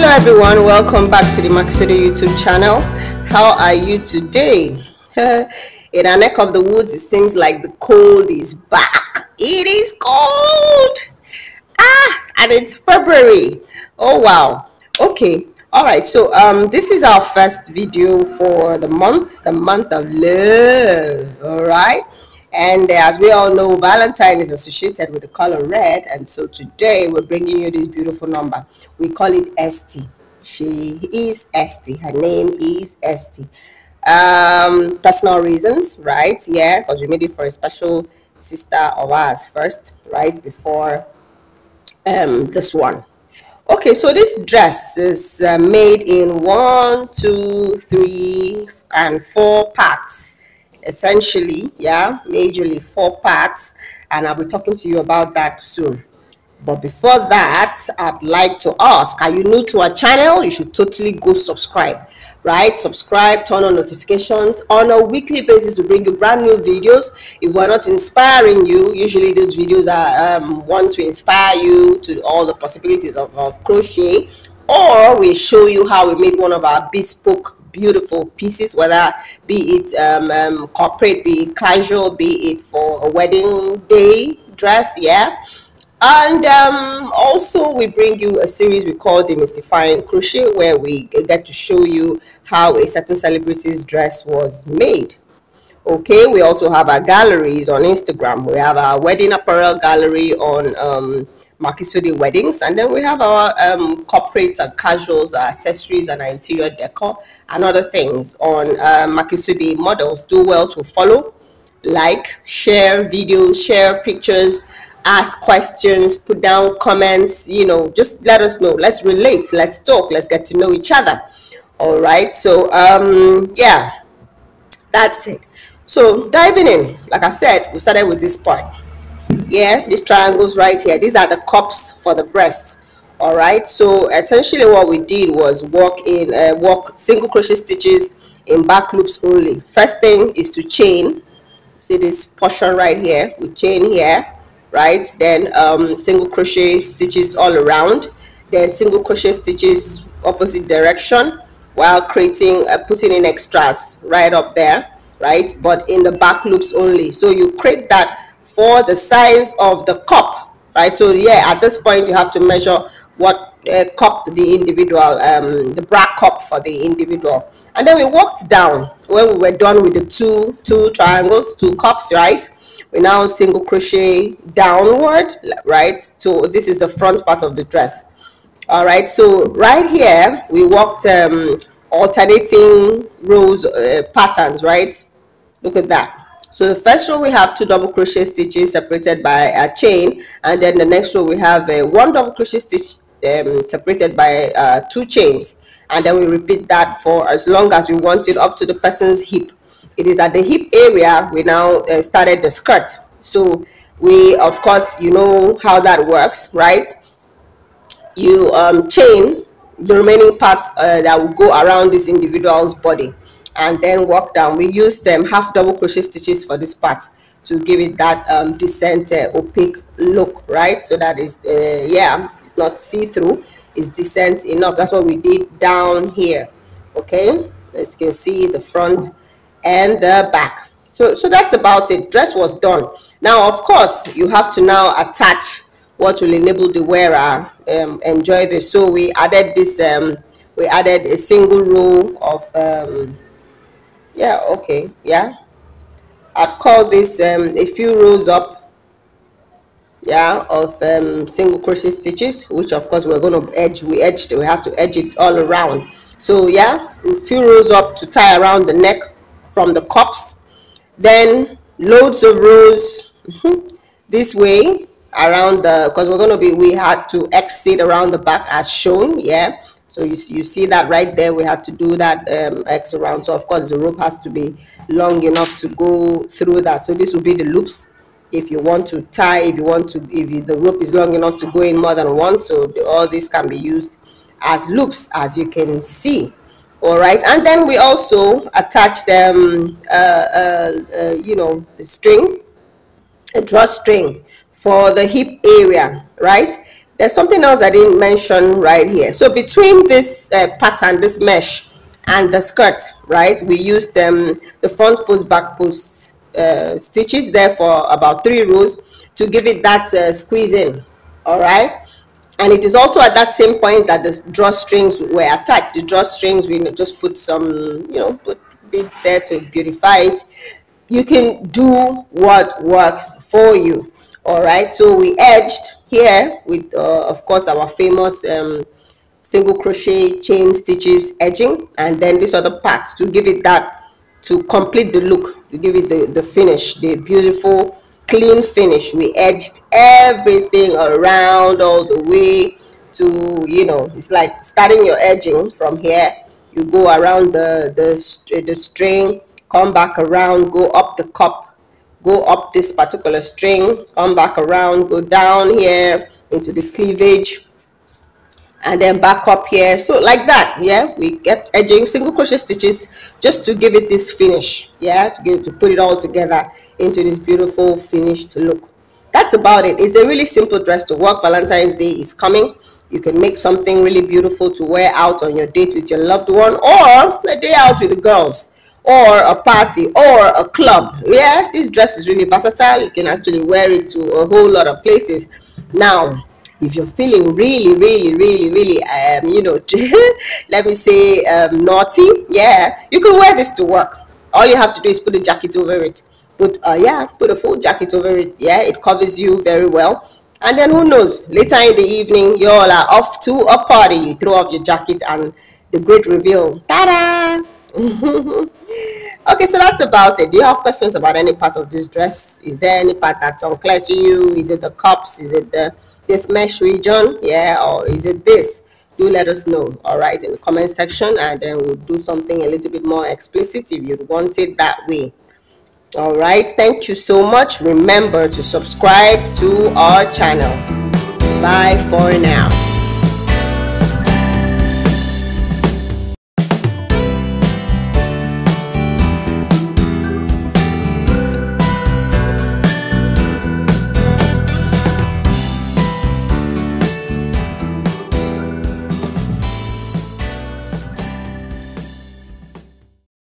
Hello everyone, welcome back to the Makisode YouTube channel. How are you today? In our neck of the woods, it seems like the cold is back. It is cold. And it's February. Oh wow. Okay. All right. So this is our first video for the month of love. All right. And as we all know, Valentine is associated with the color red, and so today we're bringing you this beautiful number. We call it ESTEE. She is ESTEE. Her name is ESTEE. Personal reasons, right? Yeah, because we made it for a special sister of ours first, right, before this one. Okay, so this dress is made in 1, 2, 3, and 4 parts. Essentially, yeah, majorly 4 parts, and I'll be talking to you about that soon. But before that, I'd like to ask, are you new to our channel? You should totally go subscribe, right? Subscribe, turn on notifications. On a weekly basis, we bring you brand new videos. If we're not inspiring you, usually those videos are want to inspire you to all the possibilities of crochet, or we show you how we made one of our bespoke beautiful pieces, whether be it corporate, be it casual, be it for a wedding day dress, yeah. And also we bring you a series we call Demystifying Crochet, where we get to show you how a certain celebrity's dress was made. Okay, we also have our galleries on Instagram. We have our wedding apparel gallery on Makisode weddings, and then we have our corporates and casuals, our accessories and our interior decor and other things on Makisode models. Do well to follow, like, share videos, share pictures, ask questions, put down comments, you know, just let us know. Let's relate, let's talk, let's get to know each other. All right, so yeah, that's it. So diving in, like I said, we started with this part. Yeah, these triangles right here, these are the cups for the breast. All right, so essentially what we did was work single crochet stitches in back loops only. First thing is to chain. See this portion right here, we chain here, right? Then single crochet stitches all around, then single crochet stitches opposite direction, while creating putting in extras right up there, right, but in the back loops only. So you create that for the size of the cup, right? So yeah, at this point you have to measure what cup the individual the bra cup for the individual. And then we walked down. When we were done with the two triangles, 2 cups, right, we now single crochet downward, right? So this is the front part of the dress. All right, so right here we worked alternating rows patterns, right? Look at that. So the first row we have 2 double crochet stitches separated by a chain, and then the next row we have 1 double crochet stitch separated by 2 chains, and then we repeat that for as long as we want it up to the person's hip. It is at the hip area we now started the skirt. So we, of course, you know how that works, right? You chain the remaining parts that will go around this individual's body, and then walk down. We used half double crochet stitches for this part to give it that decent opaque look, right? So that is yeah, it's not see-through, it's decent enough. That's what we did down here. Okay, as you can see, the front and the back. So that's about it. Dress was done. Now of course you have to now attach what will enable the wearer enjoy this. So we added this we added a single row of yeah, okay, yeah, I'd call this a few rows up, yeah, of single crochet stitches, which of course we're going to edge. We had to edge it all around. So yeah, a few rows up to tie around the neck from the cups, then loads of rows this way around the, because we had to exit around the back as shown, yeah. So you see that right there, we had to do that X around. So of course the rope has to be long enough to go through that. So this will be the loops if you want to tie, if the rope is long enough to go in more than one. So all this can be used as loops, as you can see. All right, and then we also attached you know, the string, a drawstring for the hip area, right? There's something else I didn't mention right here. So between this pattern, this mesh, and the skirt, right, we used the front post, back post stitches there for about 3 rows to give it that squeeze in. All right. And it is also at that same point that the drawstrings were attached. The drawstrings, we just put some, put beads there to beautify it. You can do what works for you. All right. So we edged here with, of course, our famous single crochet chain stitches edging, and then this other part to give it that, to complete the look, to give it the finish, the beautiful clean finish. We edged everything around all the way to, it's like starting your edging from here. You go around the string, come back around, go up the cup, go up this particular string, come back around, go down here into the cleavage, and then back up here. So like that, yeah, we kept edging single crochet stitches just to give it this finish, yeah, to put it all together into this beautiful finished look. That's about it. It's a really simple dress to work. Valentine's Day is coming. You can make something really beautiful to wear out on your date with your loved one, or a day out with the girls, or a party, or a club. Yeah, this dress is really versatile. You can actually wear it to a whole lot of places. Now, if you're feeling really let me say naughty, yeah, you can wear this to work. All you have to do is put a jacket over it. Put a full jacket over it. Yeah, it covers you very well. And then who knows, later in the evening you all are off to a party. You throw off your jacket and the great reveal, ta-da. Okay, so that's about it. Do you have questions about any part of this dress? Is there any part that's unclear to you? Is it the cups? Is it this mesh region? Yeah, or is it this? Do let us know, all right, in the comment section, and then we'll do something a little bit more explicit if you want it that way. All right, thank you so much. Remember to subscribe to our channel. Bye for now.